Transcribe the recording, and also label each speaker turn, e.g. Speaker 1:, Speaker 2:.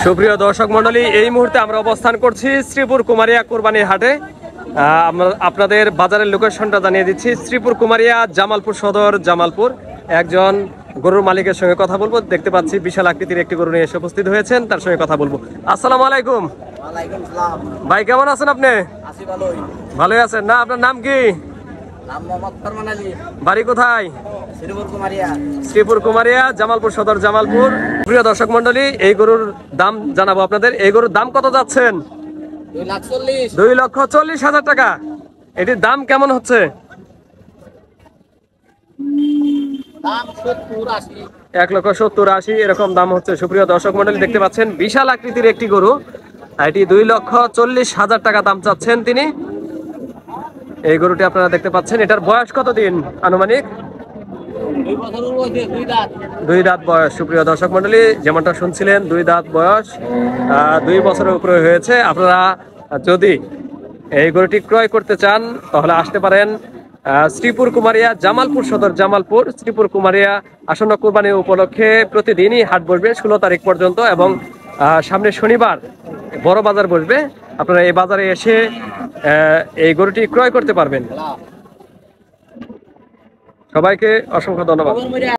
Speaker 1: সুপ্রিয় দর্শক মন্ডলী, এই মুহূর্তে আমরা অবস্থান করছি শ্রীপুর কুমারিয়া কোরবানির হাটে। আপনাদের বাজারের লোকেশনটা জানিয়ে দিচ্ছি। শ্রীপুর কুমারিয়া, জামালপুর সদর, জামালপুর। একজন গরুর মালিকের সঙ্গে কথা বলবো। দেখতে পাচ্ছি বিশাল আকৃতির একটি গরু নিয়ে এসে উপস্থিত হয়েছেন, তার সঙ্গে কথা বলবো। আসসালামু আলাইকুম। ভাই কেমন আছেন আপনি? ভালোই আছেন না? আপনার নাম কি? বাড়ি কোথায়? শ্রীপুর কুমারিয়া, জামালপুর সদর, জামালপুর। প্রিয় দর্শক মন্ডলী, এই গরুর দাম জানাবো আপনাদের। এই গরুর দাম কত যাচ্ছেন? 2,40,000 টাকা। এটির দাম কেমন হচ্ছে? 1,70,80 এরকম দাম হচ্ছে। সুপ্রিয় দর্শক মন্ডলী, দেখতে পাচ্ছেন বিশাল আকৃতির একটি গরু। এটি 2,40,000 টাকা দাম চাচ্ছেন তিনি। এই গরুটি আপনারা দেখতে পাচ্ছেন। এটার বয়স কত দিন আনুমানিক? 2 দাঁত বয়স। সুপ্রিয় দর্শক মন্ডলী, যেমনটা শুনছিলেন 2 দাঁত বয়স, 2 বছরের উপরে হয়েছে। আপনারা যদি এই গরুটি ক্রয় করতে চান তাহলে আসতে পারেন শ্রীপুর কুমারিয়া, জামালপুর সদর, জামালপুর। শ্রীপুর কুমারিয়া আসন্ন কোরবানি উপলক্ষে প্রতিদিনই হাট বসবে 16 তারিখ পর্যন্ত, এবং সামনে শনিবার বড় বাজার বসবে। আপনারা এই বাজারে এসে এই গরুটি ক্রয় করতে পারবেন। সবাইকে অসংখ্য ধন্যবাদ।